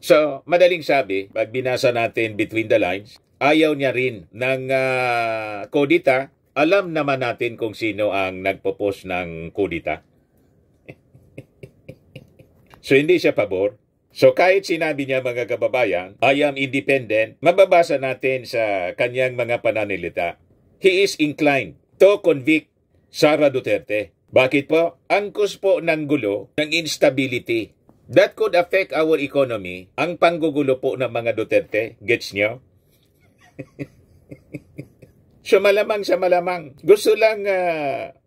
So, madaling sabi, pag binasa natin between the lines, ayaw niya rin ng kudita. Alam naman natin kung sino ang nagpo-post ng kudita. So, hindi siya pabor. So, kahit sinabi niya mga kababayan, I am independent, mababasa natin sa kanyang mga pananalita. He is inclined to convict Sara Duterte. Bakit po? Angkos po ng gulo, ng instability. That could affect our economy. Ang panggugulo po ng mga Duterte. Gets nyo? So malamang sa malamang. Gusto lang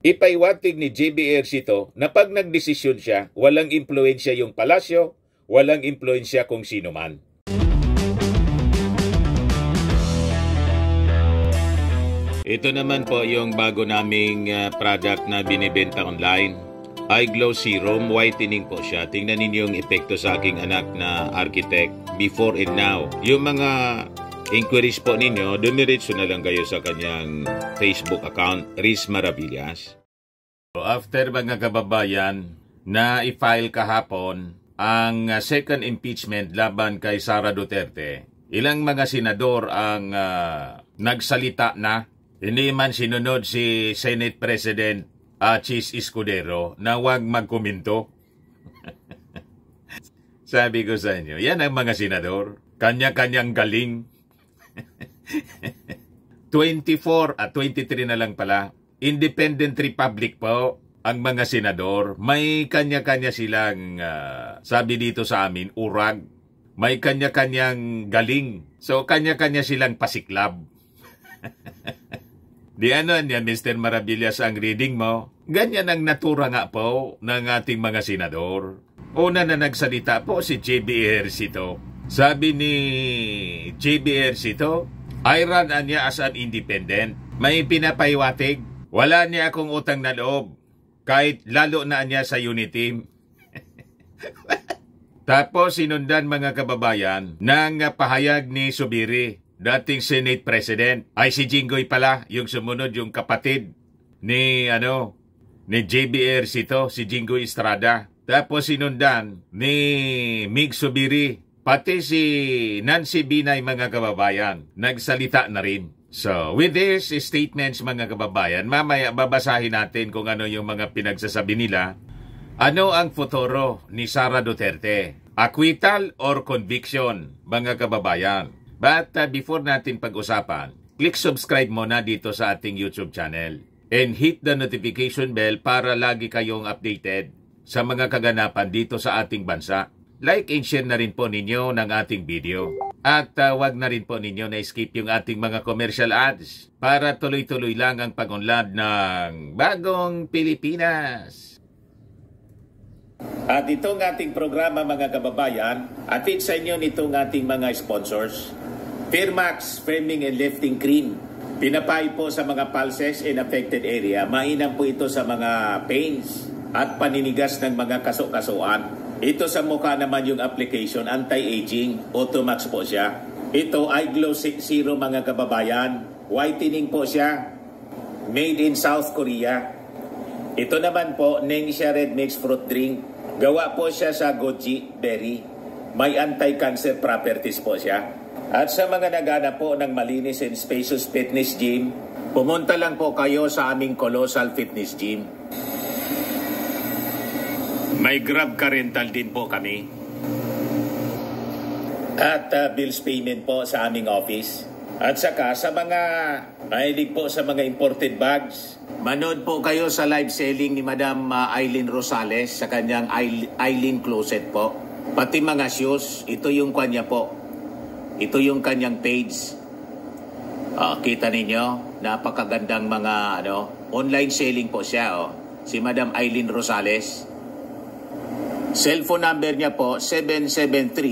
ipaiwatig ni JBRC to na pag nagdesisyon siya, walang impluensya yung palasyo, walang impluensya kung sino man. Ito naman po yung bago naming product na binibenta online. iGlow Serum, whitening po siya. Tingnan ninyo yung epekto sa aking anak na architect before and now. Yung mga inquiries po ninyo, dumiretso na lang kayo sa kanyang Facebook account, Riz Maravillas. So after mga kababayan, na i-file kahapon ang second impeachment laban kay Sara Duterte, ilang mga senador ang nagsalita na. Hindi man sinunod si Senate President Chis Escudero na huwag magkomento. Sabi ko sa inyo, yan ang mga senador. Kanya-kanyang galing. 23 na lang pala. Independent Republic po ang mga senador. May kanya-kanya silang, sabi dito sa amin, urag. May kanya-kanyang galing. So, kanya-kanya silang pasiklab. Di ano niya, Mr. Maravillas, ang reading mo? Ganyan ang natura nga po ng ating mga senador. Una na nagsalita po si JBRC to. Sabi ni JBRC to, I run niya as an independent. May pinapaywatig. Wala niya akong utang na loob. Kahit lalo na niya sa unit team. Tapos sinundan mga kababayan ng pahayag ni Zubiri, dating Senate President. Ay si Jinggoy pala, yung sumunod, yung kapatid ni JBRC to, si Jinggoy Estrada. Tapos sinundan ni Mig Zubiri, pati si Nancy Binay mga kababayan, nagsalita na rin. So, with these statements mga kababayan, mamaya babasahin natin kung ano yung mga pinagsasabi nila. Ano ang futuro ni Sara Duterte? Acquittal or conviction mga kababayan? But before natin pag-usapan, click subscribe muna dito sa ating YouTube channel and hit the notification bell para lagi kayong updated sa mga kaganapan dito sa ating bansa. Like and share na rin po ninyo ng ating video. At wag na rin po ninyo na skip yung ating mga commercial ads para tuloy-tuloy lang ang pag-unlad ng Bagong Pilipinas. At itong ating programa mga kababayan, atid sa inyo nitong ating mga sponsors. Firmax Firming and Lifting Cream. Pinapay po sa mga pulses in affected area. Mainam po ito sa mga pains at paninigas ng mga kaso-kasuan. Ito sa mukha naman yung application, anti-aging, Automax po siya. Ito iGlow Serum mga kababayan. Whitening po siya. Made in South Korea. Ito naman po, Nengxia Red Mix Fruit Drink. Gawa po siya sa goji berry. May anti-cancer properties po siya. At sa mga naghanap po ng malinis and spacious fitness gym, pumunta lang po kayo sa aming Colossal Fitness Gym. May Grab car rental din po kami. At bills payment po sa aming office. At saka sa mga mahilig po sa mga imported bags, manood po kayo sa live selling ni Madam Aileen Rosales sa kanyang Aileen Closet po. Pati mga shoes, ito yung kanya po. Ito yung kanyang page. Kita ninyo, napakagandang mga online selling po siya. Si Madam Aileen Rosales. Cellphone number niya po,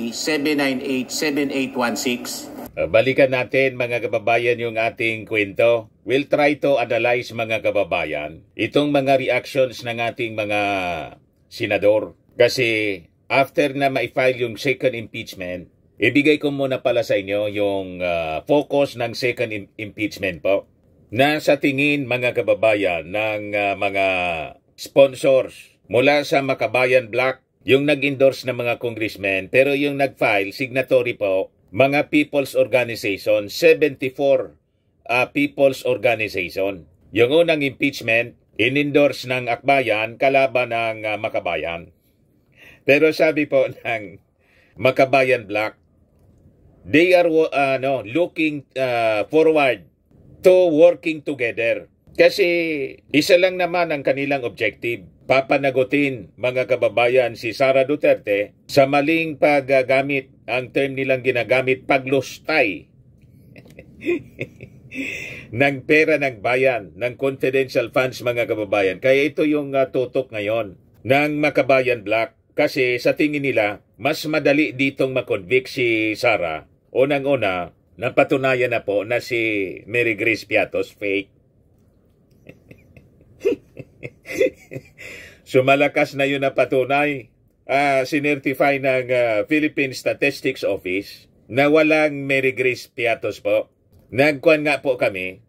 773-798-7816. Balikan natin mga kababayan yung ating kwento. We'll try to analyze mga kababayan itong mga reactions ng ating mga senador. Kasi after na ma-file yung second impeachment, ibigay ko muna pala sa inyo yung focus ng second impeachment po. Na sa tingin mga kababayan ng mga sponsors mula sa Makabayan Black, yung nag-endorse ng mga congressmen, pero yung nag-file, signatory po, mga people's organization, 74 people's organization. Yung unang impeachment, in-endorse ng Akbayan kalaban ng Makabayan. Pero sabi po ng Makabayan Bloc, they are looking forward to working together. Kasi isa lang naman ang kanilang objective, papanagutin mga kababayan si Sara Duterte sa maling paggamit, ang term nilang ginagamit, paglustay ng pera ng bayan, ng confidential funds mga kababayan. Kaya ito yung tutok ngayon ng Makabayan Bloc kasi sa tingin nila mas madali ditong makonvict si Sara. Unang-una, napatunayan na po na si Mary Grace Piatos fake. So malakas na yun na patunay. Sinertify ng Philippine Statistics Office na walang Mary Grace Piatos po. Nagkuhan nga po kami,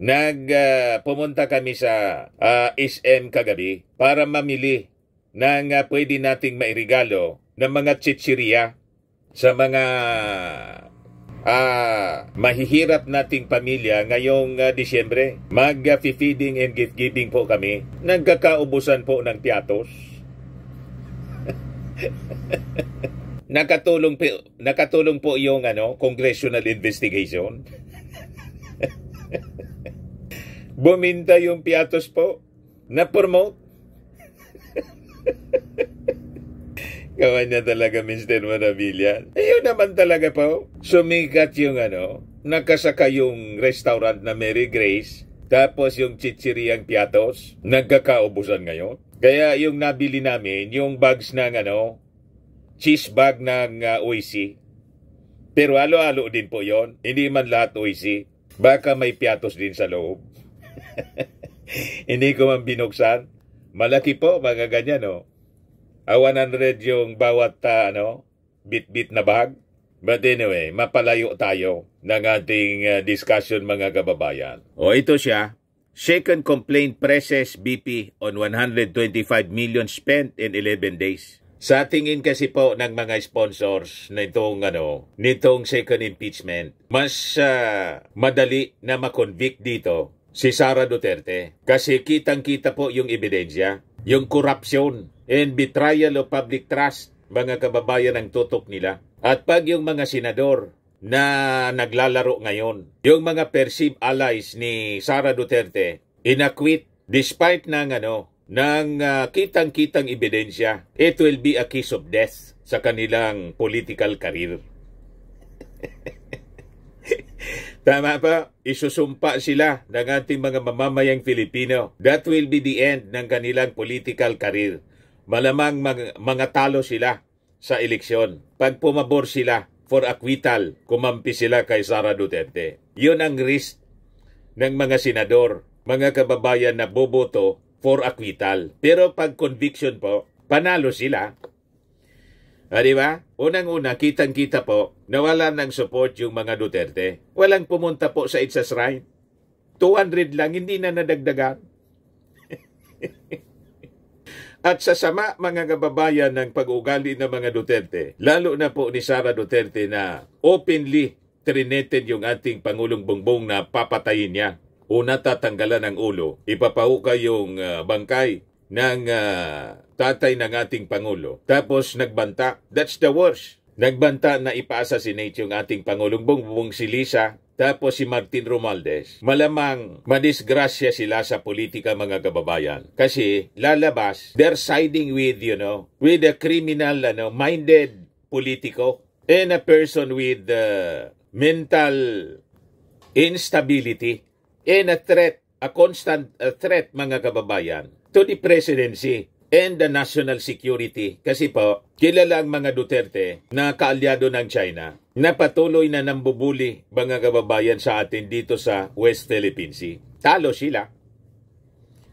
pumunta kami sa SM kagabi para mamili ng pwede nating mairigalo ng mga chichirya sa mga mahihirap nating pamilya ngayong Disyembre. Mag-feeding and gift-giving po kami. Nagkakaubusan po ng piatos. Nakatulong po yung congressional investigation. Buminta yung piatos po. Na-promote. Kawan niya talaga, Mr. Maravillas. Ayun naman talaga po. Sumikat yung nakasaka yung restaurant na Mary Grace, tapos yung chichiriyang piatos, nagkakaubusan ngayon. Kaya yung nabili namin, yung bags ng cheese bag ng Oishi. Pero halo-halo din po yon. Hindi man lahat Oishi. Baka may piatos din sa loob. Hindi ko man binuksan. Malaki po, mga ganyan, 100 yung bawat bit-bit na bag. But anyway, mapalayo tayo ng ating discussion mga kababayan. Ito siya. Second complaint presses BP on 125 million spent in 11 days. Sa tingin kasi po ng mga sponsors nitong second impeachment, mas madali na makonvict dito si Sara Duterte. Kasi kitang-kita po yung ebidensya, yung corruption and betrayal of public trust, mga kababayan ang tutok nila. At pag yung mga senador na naglalaro ngayon, yung mga perceived allies ni Sara Duterte, inacquit despite ng kitang-kitang ebidensya, it will be a kiss of death sa kanilang political career. Tama pa, isusumpa sila ng ating mga mamamayang Filipino. That will be the end ng kanilang political career. Malamang mga talo sila sa eleksyon. Pag pumabor sila for acquittal, kumampi sila kay Sara Duterte. Yun ang risk ng mga senador, mga kababayan na boboto for acquittal. Pero pag conviction po, panalo sila. Di ba? Unang-una, kitang-kita po na wala ng support yung mga Duterte. Walang pumunta po sa It's a Shrine. 200 lang, hindi na nadagdagan. At sa sama, mga kababayan, ng pag-ugali ng mga Duterte, lalo na po ni Sara Duterte na openly trinated yung ating Pangulong Bongbong na papatayin niya. Una, tatanggalan ng ulo. Ipapahukay yung bangkay ng tatay ng ating Pangulo. Tapos nagbanta. That's the worst. Nagbanta na ipa-assassinate yung ating Pangulong Bongbong, si Lisa, tapos si Martin Romualdez. Malamang madisgrasya sila sa politika, mga kababayan. Kasi lalabas, they're siding with, with a criminal, minded politiko and a person with mental instability and a constant threat, mga kababayan, to the presidency and the national security. Kasi po, kilala ang mga Duterte na kaalyado ng China na patuloy na nambubuli, mga kababayan, sa atin dito sa West Philippine Sea. Talo sila.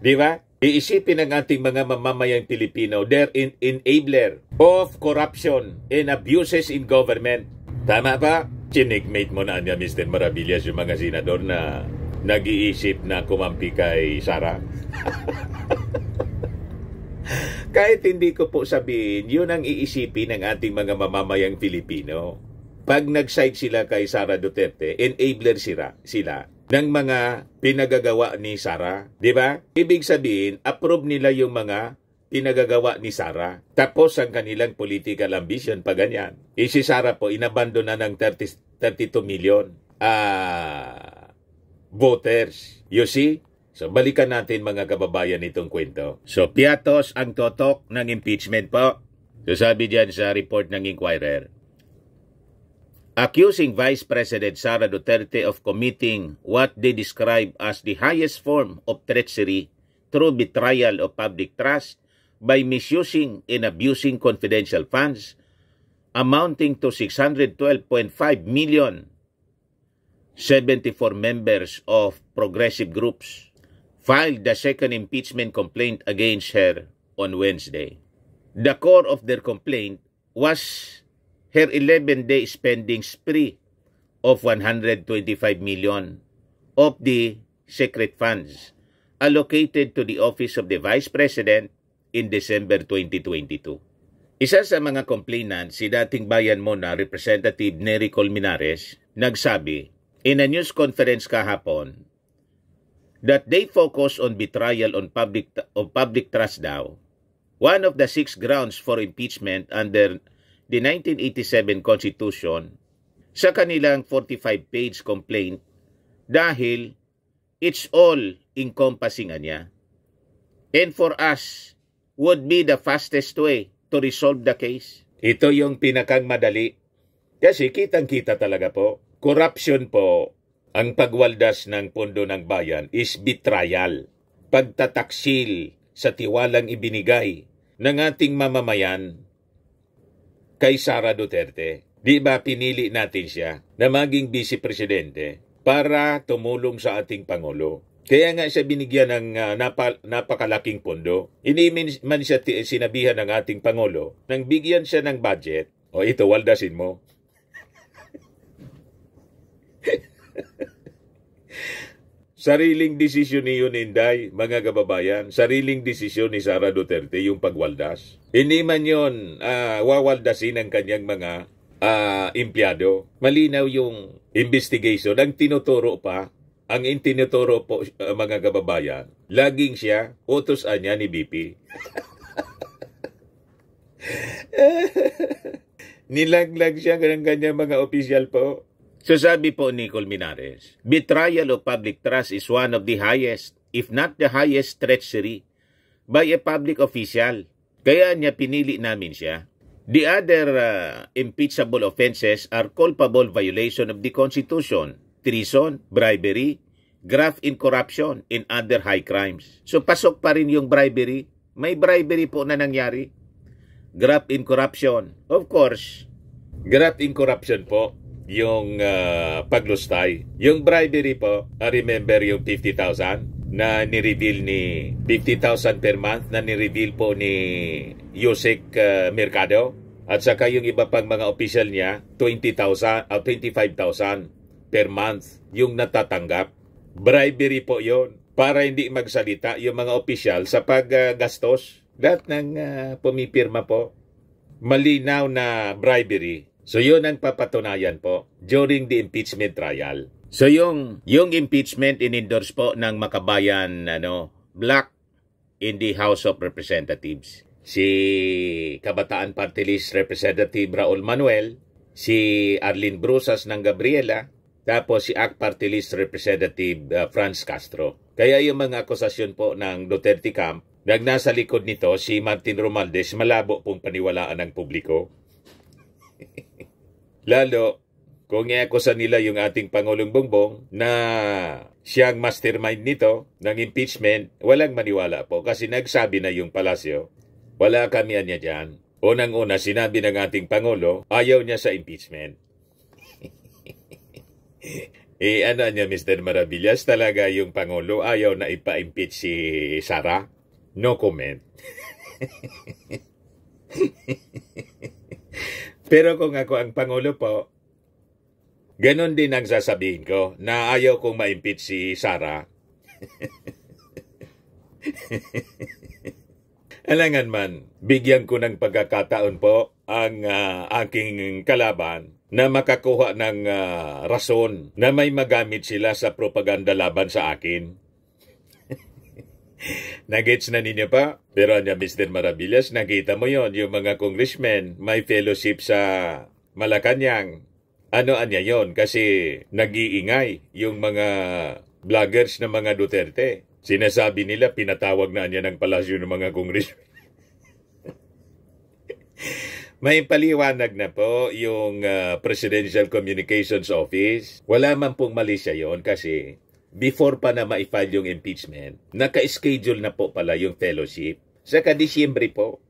Di ba? Iisipin ng ating mga mamamayang Pilipino, they're enabler of corruption and abuses in government. Tama ba? Chinikmate mo na niya, Mr. Maravillas, yung mga senador na nag-iisip na kumampi kay Sara. kahit hindi ko po sabihin, yun ang iisipin ng ating mga mamamayang Filipino. Pag nag-side sila kay Sara Duterte, enabler sila ng mga pinagagawa ni Sara. Di ba? Ibig sabihin, approve nila yung mga pinagagawa ni Sara. Tapos ang kanilang political ambition pa ganyan. Si Sara po, inabandon na ng 32 million voters. You see? So, balikan natin mga kababayan itong kwento. So, piatos ang totok ng impeachment po. So, sabi dyan sa report ng Inquirer, accusing Vice President Sara Duterte of committing what they describe as the highest form of treachery through betrayal of public trust by misusing and abusing confidential funds amounting to 612.5 million, 74 members of progressive groups filed the second impeachment complaint against her on Wednesday. The core of their complaint was her 11-day spending spree of 125 million of the secret funds allocated to the office of the Vice President in December 2022. Isa sa mga complainant, si dating bayan mo na Representative Nery Colmenares, nagsabi in a news conference kahapon that they focus on betrayal on public trust daw. One of the 6 grounds for impeachment under the 1987 Constitution sa kanilang 45-page complaint dahil it's all encompassing niya. And for us, would be the fastest way to resolve the case. Ito yung pinakang madali. Kasi kitang-kita talaga po. Corruption po, ang pagwaldas ng pondo ng bayan is betrayal. Pagtataksil sa tiwalang ibinigay ng ating mamamayan kay Sara Duterte. Di ba pinili natin siya na maging vice presidente para tumulong sa ating Pangulo? Kaya nga siya binigyan ng napakalaking pondo. Hindi man siya sinabihan ng ating Pangulo nang bigyan siya ng budget. O ito, waldasin mo. Sariling desisyon ni yun, Inday, mga kababayan. Sariling desisyon ni Sara Duterte yung pagwaldas. Hindi man yun wawaldasin ng kanyang mga empleyado. Malinaw yung investigation. Ang tinuturo pa, ang tinuturo po mga kababayan, laging siya, utos-an niya ni BP. Nilaglag siya ng kanyang mga opisyal po. So sabi po ni Colmenares, betrayal of public trust is one of the highest, if not the highest treachery by a public official. Kaya niya pinili namin siya. The other impeachable offenses are culpable violation of the Constitution, treason, bribery, graft in corruption, and other high crimes. So pasok pa rin yung bribery. May bribery po na nangyari. Graft in corruption. Of course, graft in corruption po yung paglustay. Yung bribery po, remember yung 50,000 na ni-reveal ni 50,000 per month na ni-reveal po ni Yusek Mercado. At saka yung iba pang mga official niya, 20,000 o 25,000 per month yung natatanggap. Bribery po yon para hindi magsalita yung mga opisyal sa paggastos. Lahat ng pumipirma po, malinaw na bribery. So yun ang papatunayan po during the impeachment trial. So yung impeachment in-endorse po ng makabayan Black in the House of Representatives. Si Kabataan Party List Representative Raul Manuel, si Arlene Brusas ng Gabriela, tapos si ACT Party List Representative Franz Castro. Kaya yung mga akusasyon po ng Duterte Camp, nasa likod nito si Martin Romualdez, malabo pong paniwalaan ng publiko. Lalo kung iakusa nila yung ating Pangulong Bongbong na siyang mastermind nito ng impeachment, walang maniwala po kasi nagsabi na yung palasyo, wala kami niya dyan. Unang-una, sinabi ng ating Pangulo, ayaw niya sa impeachment. Ano niya, Mr. Maravillas, talaga yung Pangulo ayaw na ipa-impeach si Sara? No comment. Pero kung ako ang Pangulo po, ganon din ang sasabihin ko na ayaw kong ma-impeach si Sara. Alangan man, bigyan ko ng pagkakataon po ang aking kalaban na makakuha ng rason na may magamit sila sa propaganda laban sa akin. Nagets na ninyo pa? Pero niya, Mr. Maravillas, nakita mo yon, yung mga congressmen may fellowship sa Malacanang. Ano anya yon? Kasi nag-iingay yung mga vloggers na mga Duterte. Sinasabi nila, pinatawag na niya ng palasyo ng mga congressmen. May paliwanag na po yung Presidential Communications Office. Wala man pong mali siya yon kasi before pa na ma-file yung impeachment, naka-schedule na po pala yung fellowship. Sa Disyembre po.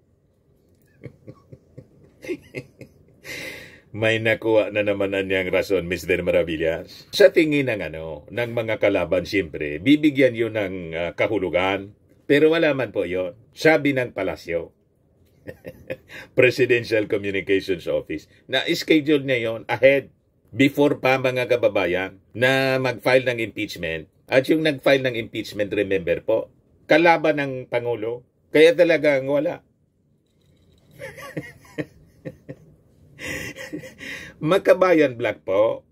May nakuha na naman niyang rason, Mr. Maravillas. Sa tingin ng mga kalaban, siyempre, bibigyan yun ng kahulugan. Pero wala man po yon. Sabi ng palasyo, Presidential Communications Office, na schedule niya yon ahead, before pa mga kababayan, na mag-file ng impeachment. At yung nag-file ng impeachment, remember po, kalaban ng Pangulo. Kaya talagang wala. Makabayan Black po,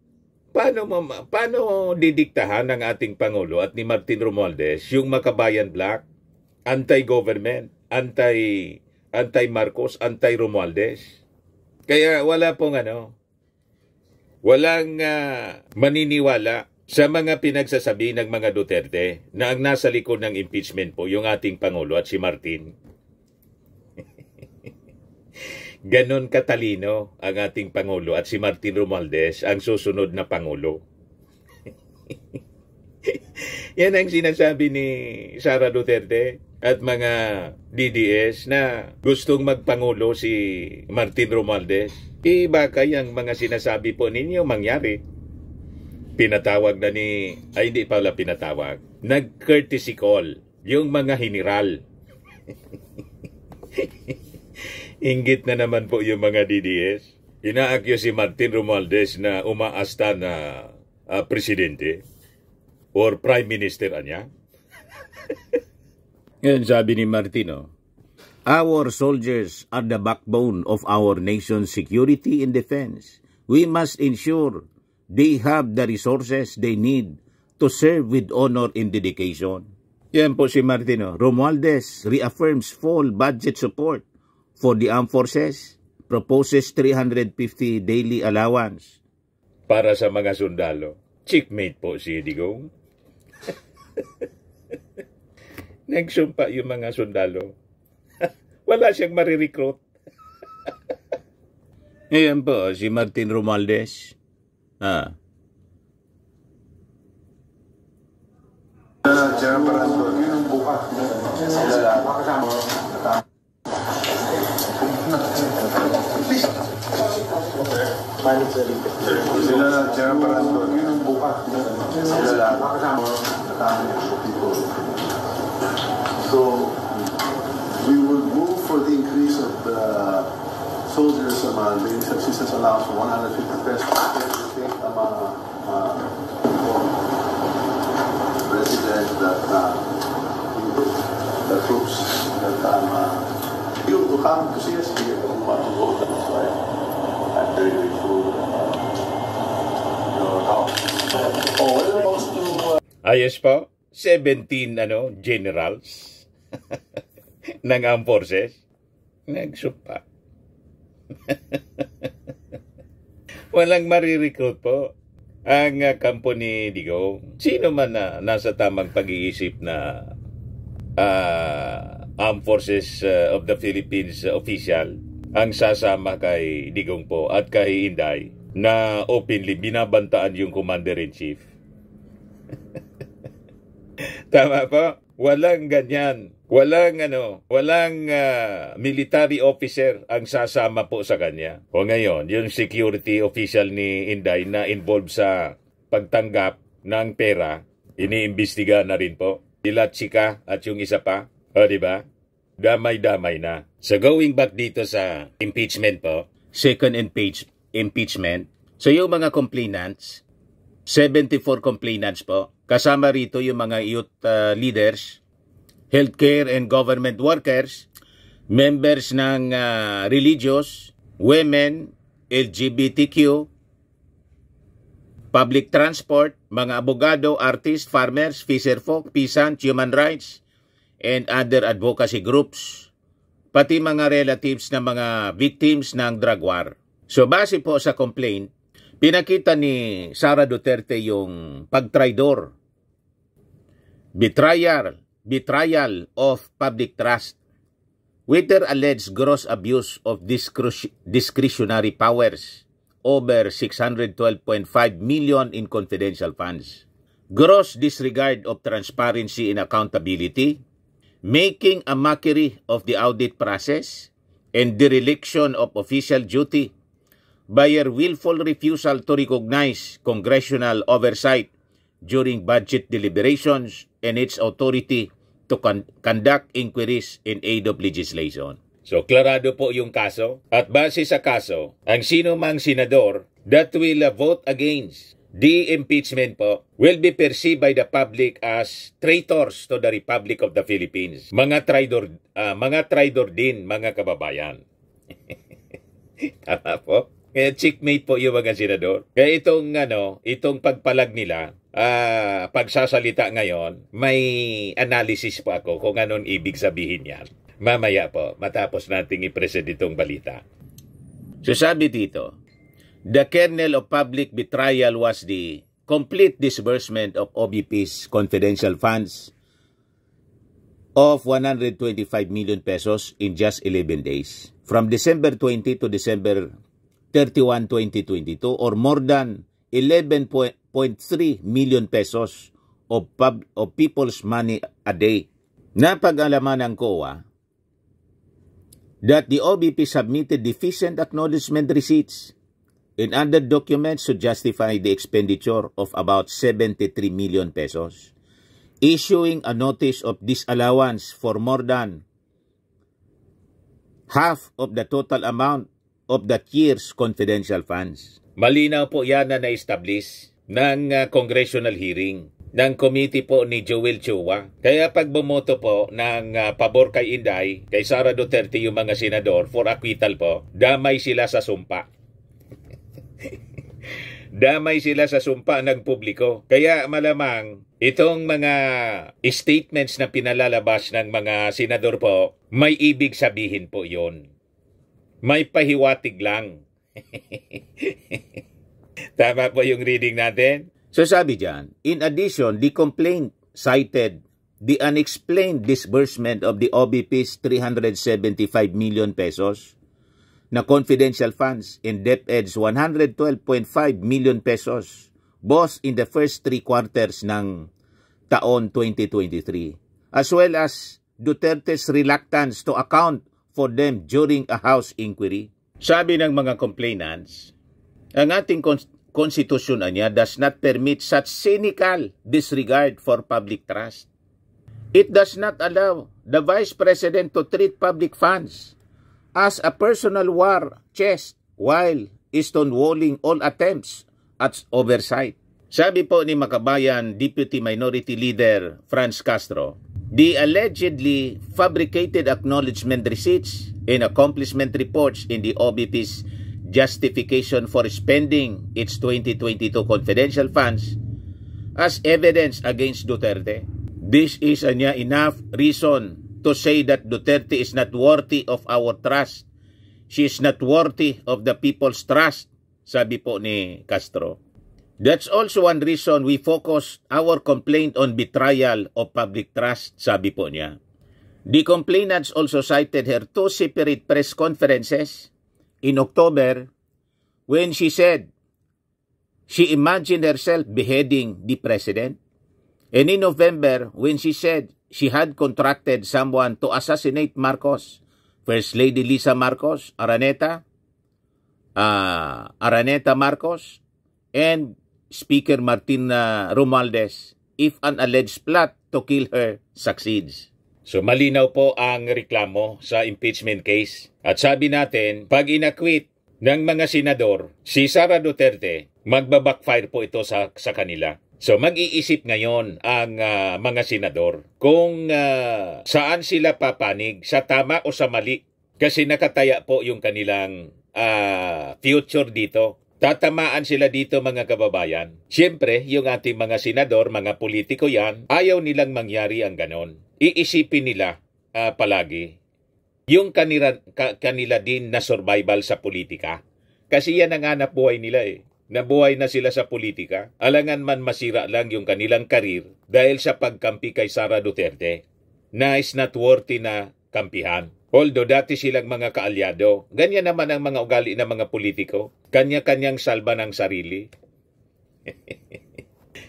paano didiktahan ng ating Pangulo at ni Martin Romualdez yung Makabayan Black? Anti-government, anti-Marcos, anti-Romualdez. Kaya wala pong walang maniniwala sa mga pinagsasabi ng mga Duterte na ang nasa likod ng impeachment po yung ating Pangulo at si Martin. Ganon katalino ang ating Pangulo at si Martin Romualdez ang susunod na Pangulo. Yan ang sinasabi ni Sara Duterte at mga DDS na gustong magpangulo si Martin Romualdez. Baka yung mga sinasabi po ninyo mangyari. Pinatawag na hindi pala pinatawag. Nag-courtesy call yung mga general. Inggit na naman po yung mga DDS. Inaakyo si Martin Romualdez na umaasta na presidente or prime minister anya. Yan sabi ni Martino, our soldiers are the backbone of our nation's security and defense. We must ensure they have the resources they need to serve with honor and dedication. Yan po si Martino. Romualdez reaffirms full budget support for the armed forces, proposes 350 daily allowance para sa mga sundalo. Checkmate po si Digong. Nagsumpa yung mga sundalo. Wala siyang marirecruit. Ayan po, si Martin Romualdez. So we will move for the increase of the soldiers daily subsistence allowance from 150 pesos. We think President that the troops that you to come to see us here I'm very grateful. Ayos po, 17 generals ng armed forces nagsumpa. Walang marirecruit po ang kampo ni Digong. Sino man na nasa tamang pag-iisip na Armed Forces of the Philippines official ang sasama kay Digong po at kay Inday na openly binabantaan yung Commander-in-Chief. Tama po? Walang ganyan. Walang military officer ang sasama po sa kanya. O ngayon, yung security official ni Inday na involved sa pagtanggap ng pera, iniimbestiga na rin po. Sila Chika at yung isa pa. O diba? Damay-damay na. So going back dito sa impeachment po, second impeachment. So yung mga complainants, 74 complainants po. Kasama rito yung mga youth leaders, healthcare and government workers, members ng religious, women, LGBTQ, public transport, mga abogado, artists, farmers, fisherfolk, peasant, human rights, and other advocacy groups, pati mga relatives ng mga victims ng drug war. So base po sa complaint, pinakita ni Sara Duterte yung pagtraidor, betrayal of public trust, with her alleged gross abuse of discretionary powers, over 612.5 million in confidential funds, gross disregard of transparency and accountability, making a mockery of the audit process, and dereliction of official duty by her willful refusal to recognize congressional oversight during budget deliberations and its authority to conduct inquiries in aid of legislation. So, klarado po yung kaso. At base sa kaso, ang sino mang senador that will vote against the impeachment po will be perceived by the public as traitors to the Republic of the Philippines. Mga traidor din, mga kababayan. Tama po. Kaya checkmate po yung mga senador. Kaya itong pagpalag nila, pagsasalita ngayon, may analysis po ako kung anong ibig sabihin yan. Mamaya po, matapos nating i-present itong balita. So sabi dito, the kernel of public betrayal was the complete disbursement of OBP's confidential funds of 125 million pesos in just 11 days. From December 20 to December 31, 2022, or more than 11.3 million pesos of people's money a day. Napag-alaman ng COA that the OBP submitted deficient acknowledgement receipts and other documents to justify the expenditure of about 73 million pesos, issuing a notice of disallowance for more than half of the total amount of that year's confidential funds. Malinaw po yan na na-establish ng congressional hearing ng committee po ni Joel Chua. Kaya pag bumoto po ng pabor kay Inday, kay Sara Duterte yung mga senador for acquittal po, damay sila sa sumpa. Damay sila sa sumpa ng publiko. Kaya malamang itong mga statements na pinalalabas ng mga senador po, may ibig sabihin po yon. May pahiwatig lang. Tama po yung reading natin? So sabi dyan, in addition, the complaint cited the unexplained disbursement of the OBP's 375 million pesos na confidential funds and DepEd's 112.5 million pesos both in the first 3 quarters ng taon 2023, as well as Duterte's reluctance to account for them during a House inquiry. Sabi ng mga complainants, ang ating konstitusyon niya does not permit such cynical disregard for public trust. It does not allow the Vice President to treat public funds as a personal war chest while stonewalling all attempts at oversight. Sabi po ni Makabayan Deputy Minority Leader Franz Castro, the allegedly fabricated acknowledgement receipts and accomplishment reports in the OBP's justification for spending its 2022 confidential funds as evidence against Duterte. This is enough reason to say that Duterte is not worthy of our trust. She is not worthy of the people's trust, sabi po ni Castro. That's also one reason we focus our complaint on betrayal of public trust, sabi po niya. The complainants also cited her 2 separate press conferences in October, when she said she imagined herself beheading the president, and in November, when she said she had contracted someone to assassinate Marcos, First Lady Lisa Marcos, Araneta Marcos, and Speaker Martin Romualdez, if an alleged plot to kill her succeeds. So malinaw po ang reklamo sa impeachment case. At sabi natin, pag inakwit ng mga senador si Sara Duterte, magbabackfire po ito sa kanila. So mag-iisip ngayon ang mga senador kung saan sila papanig, sa tama o sa mali. Kasi nakataya po yung kanilang future dito. Tatamaan sila dito mga kababayan. Siyempre, yung ating mga senador, mga politiko yan, ayaw nilang mangyari ang ganon. Iisipin nila palagi yung kanila din na survival sa politika. Kasi yan ang hanap buhay nila eh. Nabuhay na sila sa politika. Alangan man masira lang yung kanilang karir dahil sa pagkampi kay Sara Duterte na is not worthy na kampihan. Although dati silang mga kaalyado, ganyan naman ang mga ugali ng mga politiko. Kanya-kanyang salba ng sarili.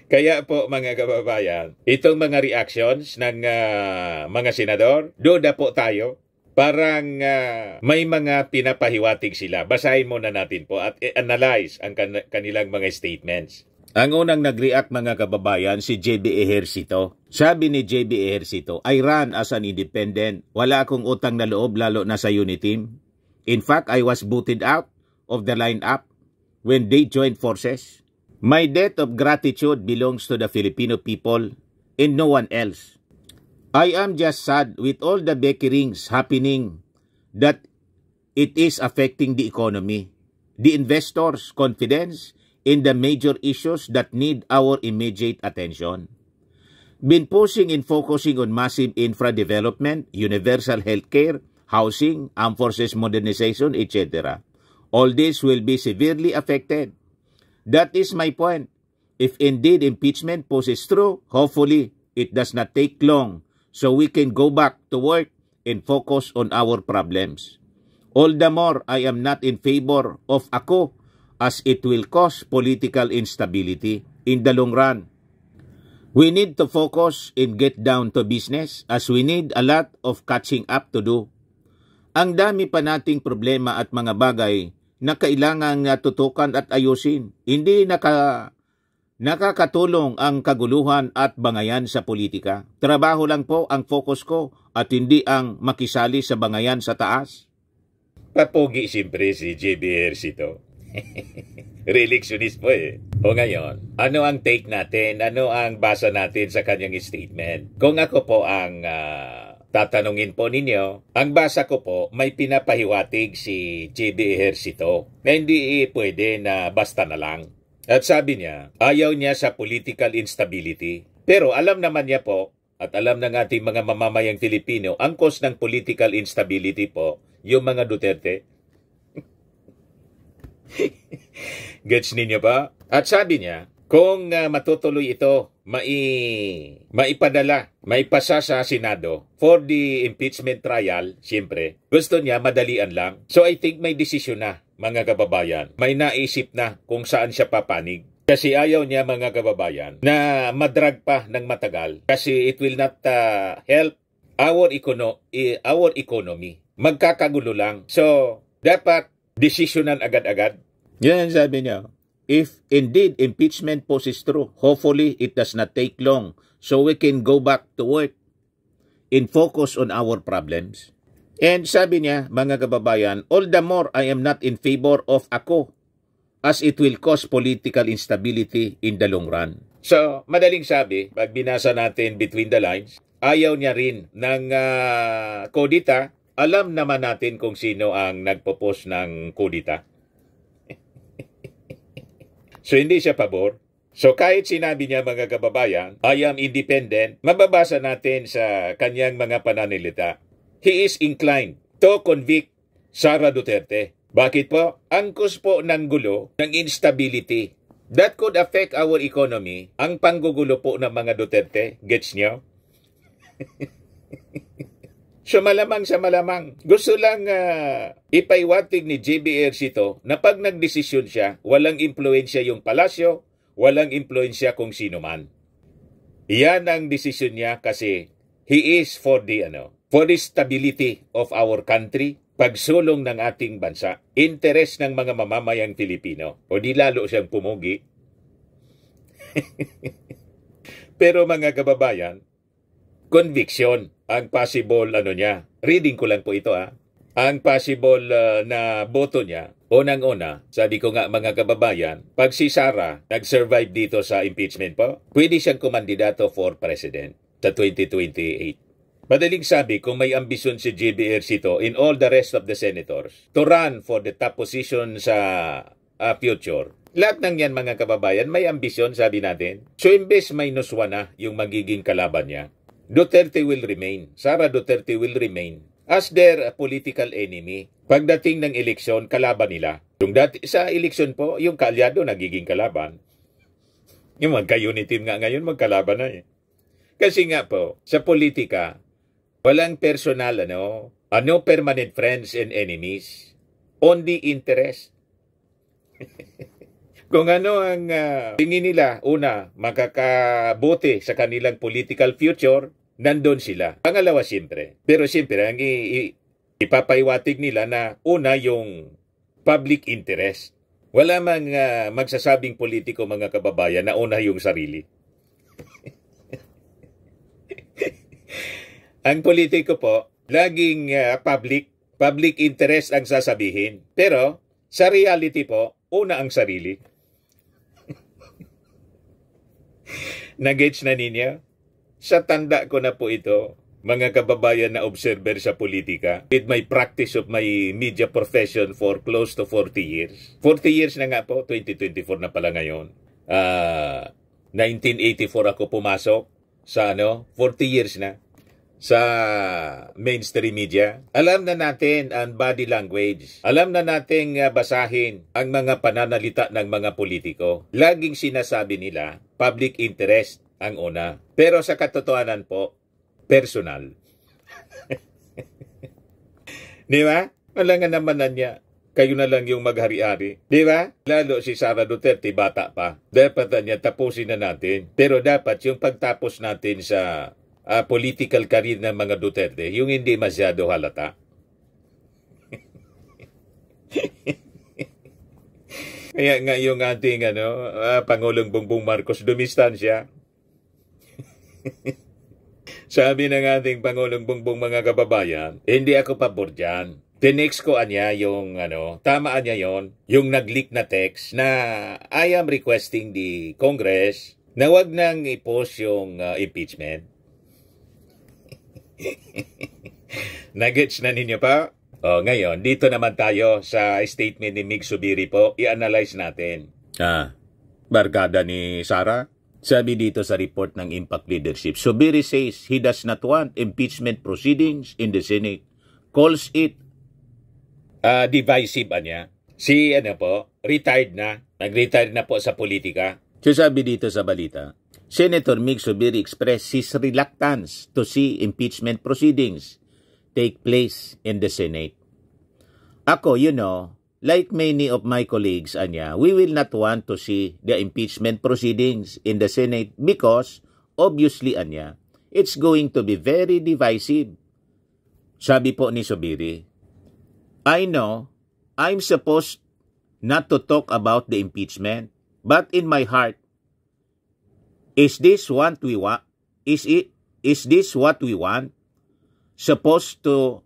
Kaya po mga kababayan, itong mga reactions ng mga senador, duda po tayo. Parang may mga pinapahiwatig sila. Basahin muna natin po at analyze ang kanilang mga statements. Ang unang nag-react mga kababayan, si JB Ejercito. Sabi ni JB Ejercito, I ran as an independent. Wala akong utang na loob lalo na sa unit team. In fact, I was booted out of the lineup when they joined forces. My debt of gratitude belongs to the Filipino people and no one else. I am just sad with all the beckerings happening that it is affecting the economy, the investors' confidence in the major issues that need our immediate attention. Been pushing and focusing on massive infra development, universal healthcare, housing, armed forces modernization, etc. All this will be severely affected. That is my point. If indeed impeachment poses true, hopefully it does not take long so we can go back to work and focus on our problems. All the more, I am not in favor of ako as it will cause political instability in the long run. We need to focus and get down to business as we need a lot of catching up to do. Ang dami pa nating problema at mga bagay na kailangang tutukan at ayusin. Hindi nakakatulong ang kaguluhan at bangayan sa politika. Trabaho lang po ang focus ko at hindi ang makisali sa bangayan sa taas. Papogi siyempre si JB Ejercito. Re-electionist po eh. O ngayon, ano ang take natin? Ano ang basa natin sa kanyang statement? Kung ako po ang tatanungin po ninyo, ang basa ko po, may pinapahiwatig si JB Ejercito na hindi pwede na basta na lang. At sabi niya, ayaw niya sa political instability. Pero alam naman niya po, at alam ng ating mga mamamayang Pilipino, ang cause ng political instability po, yung mga Duterte. Gets ninyo ba? At sabi niya, kung matutuloy ito, maipasa sa Senado for the impeachment trial, siyempre, gusto niya madalian lang. So I think may desisyon na, mga kababayan. May naisip na kung saan siya papanig. Kasi ayaw niya, mga kababayan, na madrag pa ng matagal. Kasi it will not help our economy. Magkakagulo lang. So, dapat desisyonan agad-agad. Yan sabi niya. If indeed impeachment poses true, hopefully it does not take long so we can go back to work and focus on our problems. And sabi niya, mga kababayan, all the more I am not in favor of ako as it will cause political instability in the long run. So, madaling sabi, pag binasa natin between the lines, ayaw niya rin ng kudita. Alam naman natin kung sino ang nagpo-post ng kudita. So, hindi siya pabor. So, kahit sinabi niya, mga kababayan, I am independent, mababasa natin sa kanyang mga pananalita. He is inclined to convict Sara Duterte. Bakit po? Ang cause po ng gulo, ng instability. That could affect our economy. Ang panggugulo po ng mga Duterte. Gets niyo? So malamang sa malamang, gusto lang ipaiwatig ni JB Ejercito na pag nagdesisyon siya, walang impluensya yung palasyo, walang impluensya kung sino man. Iyan ang desisyon niya kasi he is for the stability of our country, pagsulong ng ating bansa, interes ng mga mamamayang Pilipino. O di lalo siyang pumugi. Pero mga kababayan, conviction ang possible niya. Reading ko lang po ito Ang possible na boto niya Unang-una, sabi ko nga mga kababayan, pag si Sara nag-survive dito sa impeachment po, pwede siyang kumandidato for president sa 2028. Madaling sabi, kung may ambisyon si JB Ejercito in all the rest of the senators to run for the top position sa future, lahat ng yan mga kababayan may ambisyon, sabi natin. So imbes -1 na yung magiging kalaban niya, Duterte will remain, Sara Duterte will remain as their political enemy. Pagdating ng eleksyon, kalaban nila. Yung dati sa eleksyon po, yung kaalyado nagiging kalaban. Yung magka-unity nga ngayon, magkalaban na eh. Kasi nga po, sa politika, walang personal, no permanent friends and enemies. Only interest. Kung ano ang tingin nila, una, makakabuti sa kanilang political future, nandun sila. Pangalawa, siyempre. Pero siyempre, ang ipapaiwatig nila na una yung public interest. Wala mang magsasabing politiko mga kababayan na una yung sarili. Ang politiko po, laging public interest ang sasabihin. Pero sa reality po, una ang sarili. Nag-gets na ninyo? Sa tanda ko na po ito, mga kababayan na observer sa politika, with my practice of my media profession for close to 40 years. 40 years na nga po, 2024 na pala ngayon. 1984 ako pumasok sa 40 years na sa mainstream media. Alam na natin ang body language. Alam na natin basahin ang mga pananalita ng mga politiko. Laging sinasabi nila, public interest ang una. Pero sa katotohanan po, personal. Di ba? Malangan naman na niya. Kayo na lang yung maghari-hari. Di ba? Lalo si Sara Duterte, bata pa. Dapat na niya tapusin na natin. Pero dapat yung pagtapos natin sa political career ng mga Duterte, yung hindi masyado halata. Kaya nga yung ating Pangulong Bongbong Marcos, dumistansya. Sabi ng ating Pangulong Bongbong mga kababayan, hindi ako pabor dyan. Tinext ko niya yung tamaan niya yung nag-leak na text na I am requesting the Congress na wag nang i-post yung impeachment. Nuggets na ninyo pa? Ngayon, dito naman tayo sa statement ni Mig Zubiri po. I-analyze natin. Barkada ni Sara? Sabi dito sa report ng Impact Leadership, Zubiri says he does not want impeachment proceedings in the Senate. Calls it divisive niya. Si retired na. Nag-retire na po sa politika. So sabi dito sa balita, Senator Mig Zubiri expressed his reluctance to see impeachment proceedings take place in the Senate. Ako, like many of my colleagues, we will not want to see the impeachment proceedings in the Senate because, obviously, it's going to be very divisive. Sabi po ni Zubiri, I know I'm supposed not to talk about the impeachment, but in my heart, is this what we want? Is this what we want? Supposed to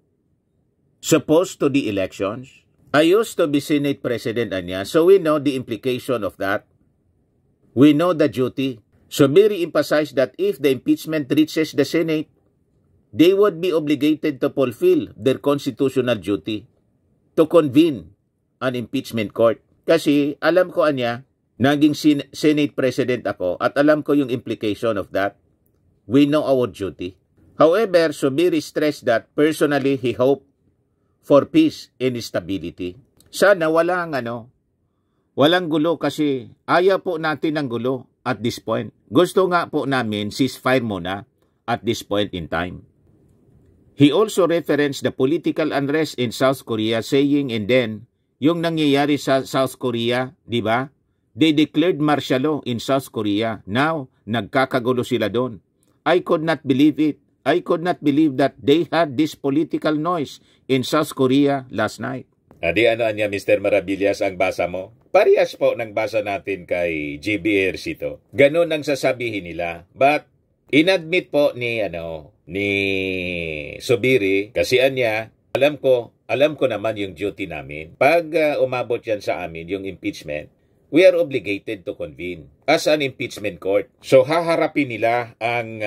the elections? I used to be Senate President so we know the implication of that. We know the duty. Zubiri emphasized that if the impeachment reaches the Senate, they would be obligated to fulfill their constitutional duty to convene an impeachment court. Kasi alam ko naging Senate President ako at alam ko yung implication of that. We know our duty. However, Zubiri stressed that personally he hoped for peace and stability. Sana walang gulo kasi ayaw po natin ng gulo at this point. Gusto nga po namin ceasefire muna at this point in time. He also referenced the political unrest in South Korea saying and then yung nangyayari sa South Korea, di ba? They declared martial law in South Korea. Now, nagkakagulo sila doon. I could not believe it. I could not believe that they had this political noise in South Korea last night. Mr. Maravillas, ang basa mo? Parehas po ng basa natin kay JB Ejercito. Ganon ang sasabihin nila. But, inadmit po ni Zubiri, kasi alam ko, alam ko naman yung duty namin. Pag umabot yan sa amin, yung impeachment, we are obligated to convene as an impeachment court. So haharapin nila ang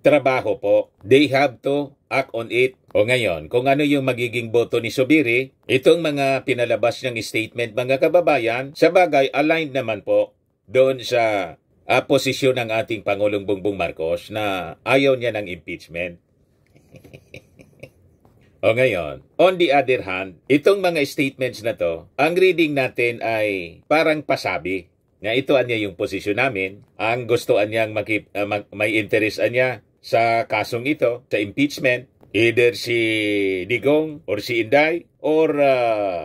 trabaho po. They have to act on it. O ngayon, kung ano yung magiging boto ni Zubiri, itong mga pinalabas ng statement mga kababayan, sa bagay aligned naman po doon sa posisyon ng ating Pangulong Bongbong Marcos na ayaw niya ng impeachment. O ngayon, on the other hand, itong mga statements na to, ang reading natin ay parang pasabi na ito anya yung posisyon namin, ang gustoan niyang may interest niya sa kasong ito, sa impeachment, either si Digong or si Inday or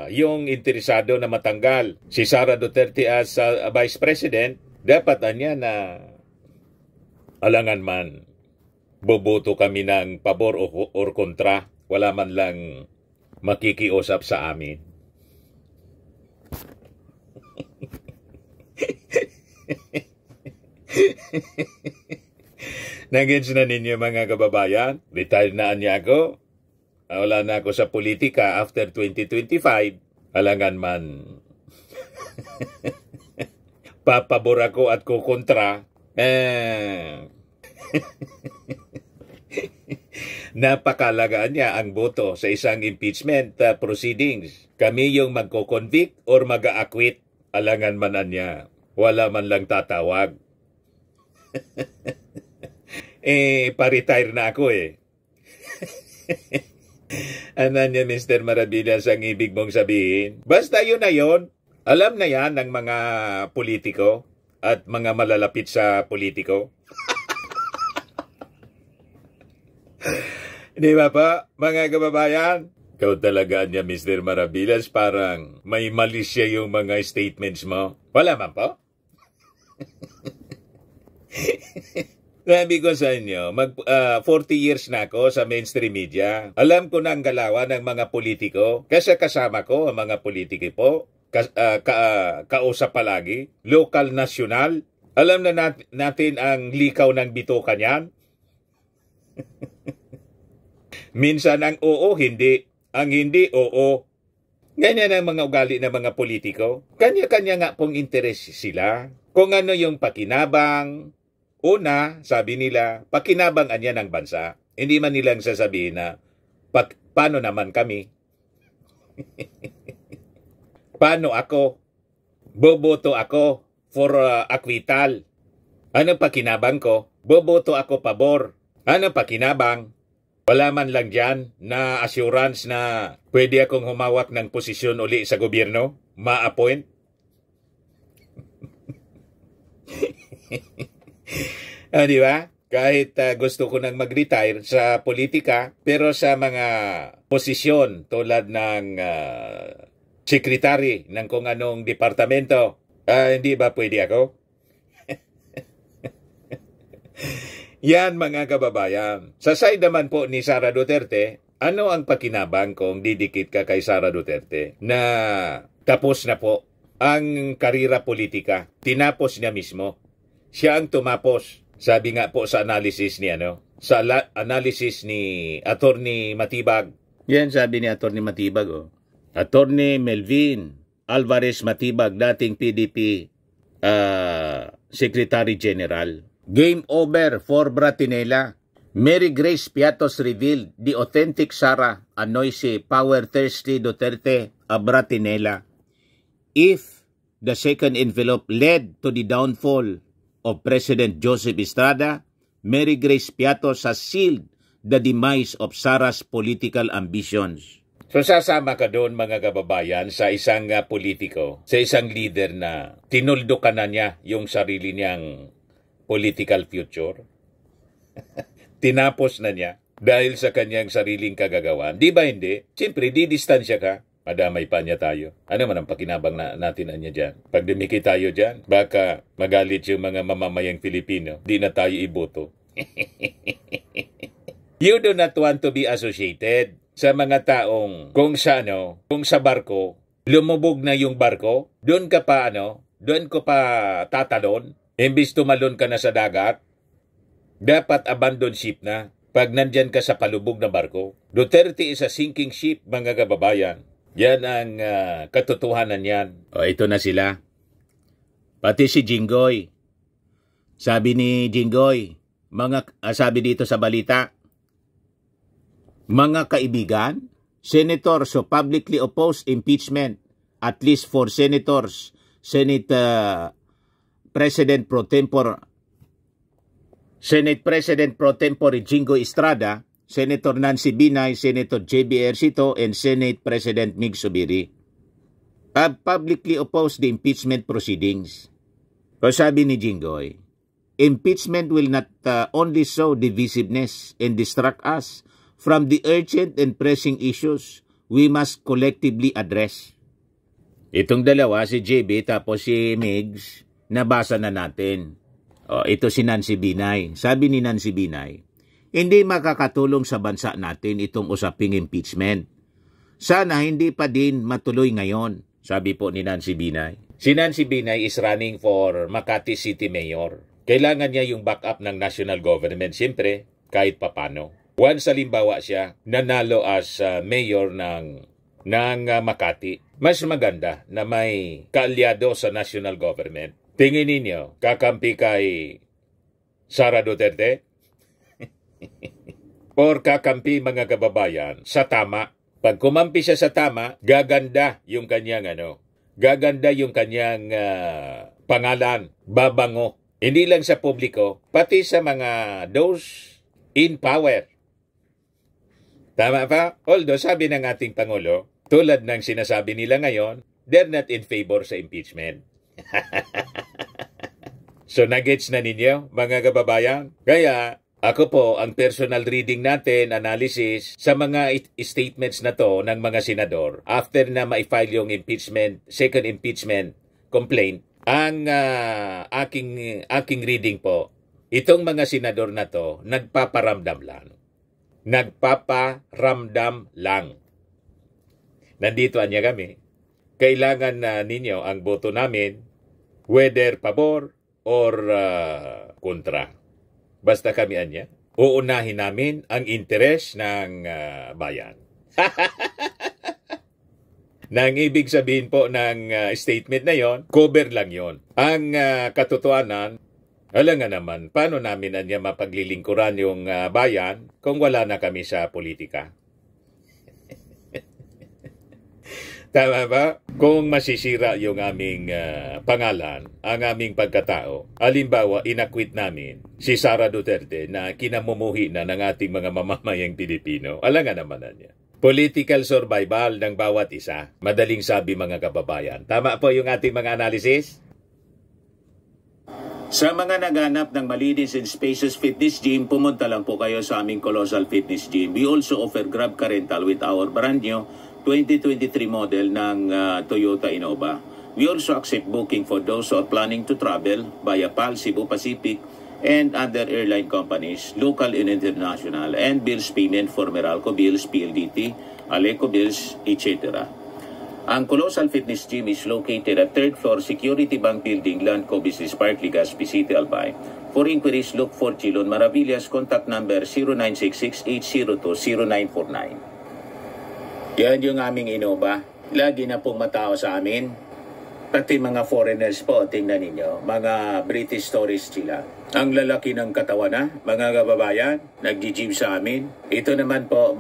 yung interesado na matanggal si Sara Duterte as Vice President, dapat anya na alangan man boboto kami ng pabor or kontra, wala man lang makikiusap sa amin. Nagets na ninyo mga kababayan? Retired na niya ako. Wala na ako sa politika after 2025. Alangan man papabor ako at kukontra. Napakalagaan niya ang boto sa isang impeachment proceedings. Kami yung magko-convict or mag-a-acquit. Alangan man niya. Wala man lang tatawag. Pa-retire na ako Ano niya, Mr. Maravillas, ang ibig mong sabihin? Basta yun na yun. Alam na yan ng mga politiko at mga malalapit sa politiko. Di ba pa, mga kababayan? Ikaw talaga niya, Mr. Maravillas, parang may mali siya yung mga statements mo. Wala man po? Sabi ko sa inyo, 40 years na ako sa mainstream media. Alam ko na ang galawan ng mga politiko. Kasi kasama ko ang mga politiko po. Kausap palagi. Local, national. Alam na natin ang likaw ng bituka niyan. Minsan ang oo, hindi. Ang hindi, oo. Ganyan ang mga ugali ng mga politiko. Kanya-kanya nga pong interes sila. Kung ano yung pakinabang. Una, sabi nila, pakinabang niya ng bansa. Hindi man nilang sasabihin na, paano naman kami? Paano ako? Boboto ako for acquittal. Ano pakinabang ko? Boboto ako pabor. Ano pakinabang? Wala man lang dyan na assurance na pwede akong humawak ng posisyon uli sa gobyerno? Ma-appoint? Di ba? Kahit gusto ko nang mag-retire sa politika, pero sa mga posisyon tulad ng secretary ng kung anong departamento, hindi ba pwede ako? Yan mga kababayan. Sa side naman po ni Sara Duterte, ano ang pakinabang kung didikit ka kay Sara Duterte na tapos na po ang karira politika? Tinapos niya mismo. Siya ang tumapos. Sabi nga po sa analysis ni analysis ni Attorney Matibag. Yan sabi ni Attorney Matibag. Attorney Melvin Alvarez Matibag, dating PDP Secretary General. Game over for Bratinela. Mary Grace Piatos revealed the authentic Sara a noisy, power-thirsty Duterte a Bratinela. If the second envelope led to the downfall of President Joseph Estrada, Mary Grace Piatos has sealed the demise of Sara's political ambitions. So sasama ka doon mga kababayan sa isang politiko, sa isang leader na tinuldo ka na niya yung sarili niyang political future. Tinapos na niya dahil sa kanyang sariling kagagawan. Di ba hindi? Siyempre, didistansya ka. Madamay pa niya tayo. Ano man ang pakinabang natin niya dyan? Pag dumikit tayo dyan, baka magalit yung mga mamamayang Pilipino. Di na tayo iboto. You do not want to be associated sa mga taong kung sa barko, lumubog na yung barko, doon ka pa tatalon, imbis tumalon ka na sa dagat, dapat abandon ship na. pag nandyan ka sa palubog na barko. Duterte is a sinking ship, mga kababayan. Yan ang katotohanan yan. O, ito na sila. Pati si Jinggoy. Sabi ni Jinggoy, sabi dito sa balita, mga kaibigan, senators who publicly oppose impeachment, at least 4 senators, Senate President Pro Tempore Jinggoy Estrada, Senator Nancy Binay, Senator J.B. Ercito, and Senate President Mig Zubiri have publicly opposed the impeachment proceedings. So sabi ni Jinggoy, impeachment will not only sow divisiveness and distract us from the urgent and pressing issues we must collectively address. Itong dalawa, si JB tapos si Migs, nabasa na natin. Ito si Nancy Binay. Sabi ni Nancy Binay, hindi makakatulong sa bansa natin itong usaping impeachment. Sana hindi pa din matuloy ngayon, sabi po ni Nancy Binay. Si Nancy Binay is running for Makati City Mayor. Kailangan niya yung backup ng national government, siyempre, kahit papano. Once halimbawa siya, nanalo as mayor ng Makati, mas maganda na may kaalyado sa national government. Tingin ninyo, kakampi kay Sara Duterte? Or kakampi, mga kababayan, sa tama? Pag kumampi siya sa tama, gaganda yung kanyang pangalan, babango. Hindi lang sa publiko, pati sa mga those in power. Tama pa? Although sabi ng ating Pangulo, tulad ng sinasabi nila ngayon, they're not in favor sa impeachment. So nagets na ninyo, mga kababayan? Kaya ako po, ang personal reading natin, analysis, sa mga statements na to ng mga senador, after na ma-file yung second impeachment complaint, ang aking reading po, itong mga senador na to, nagpaparamdam lang. Nagpaparamdam lang. Nandito anya kami. Kailangan na ninyo ang boto namin, whether pabor or kontra. Basta kami anya. Uunahin namin ang interes ng bayan. Nang ibig sabihin po ng statement na yon, cover lang yon. Ang katotohanan, alam nga naman, paano namin anya mapaglilingkuran yung bayan kung wala na kami sa politika? Tama ba? Kung masisira yung aming pangalan, ang aming pagkatao, halimbawa, inakwit namin si Sara Duterte na kinamumuhi na ng ating mga mamamayang Pilipino, alam nga naman na niya. Political survival ng bawat isa. Madaling sabi, mga kababayan. Tama po yung ating mga analysis? Sa mga naghanap ng malinis and spacious fitness gym, pumunta lang po kayo sa aming Colossal Fitness Gym. We also offer Grab Car Rental with our brand new 2023 model ng Toyota Innova. We also accept booking for those who are planning to travel via PAL, Cebu Pacific, and other airline companies, local and international, and bills payment for Meralco Bills, PLDT, Aleco Bills, etc. Ang Colossal Fitness Gym is located at 3rd floor Security Bank Building, Landco Business Park, Legazpi City, Albay. For inquiries, look for Chilon Maravillas. Contact number 0966-802-0949. Yan yung aming Innova. Lagi na pong matao sa amin. Pati mga foreigners po, tingnan ninyo. Mga British tourists sila. Ang lalaki ng katawan na, mga kababayan, nag-gym sa amin. Ito naman po,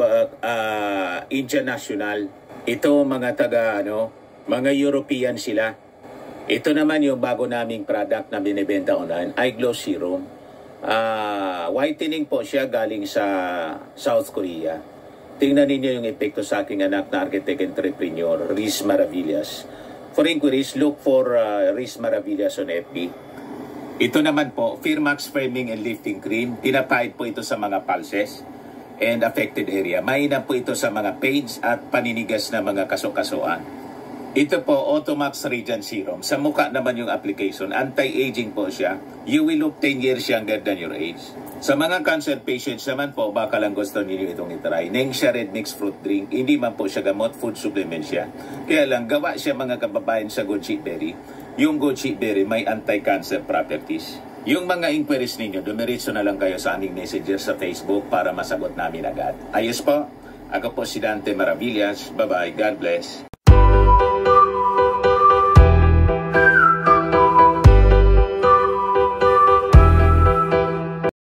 Indian National. Ito mga mga European sila. Ito naman yung bago naming product na binibenta online, iGlow Serum. Whitening po siya galing sa South Korea. Tingnan ninyo yung epekto sa aking anak na architect entrepreneur, Riz Maravillas. For inquiries, look for Riz Maravillas on FB. Ito naman po, Firmax Framing and Lifting Cream. Pinapahid po ito sa mga pulses and affected area. Mainam po ito sa mga pains at paninigas na mga kaso-kasuan. Ito po, Automax Radiant Serum. Sa mukha naman yung application. Anti-aging po siya. You will look 10 years younger than your age. Sa mga cancer patients naman po, baka lang gusto niyo itong itry. Nengxia Red Mixed Fruit Drink. Hindi man po siya gamot, food supplement siya. Kaya lang, gawa siya mga kababayan sa goji berry. Yung goji berry may anti-cancer properties. Yung mga inquiries ninyo, dumiretso na lang kayo sa aming messenger sa Facebook para masagot namin agad. Ayos po, ako po si Dante Maravillas. Bye-bye. God bless.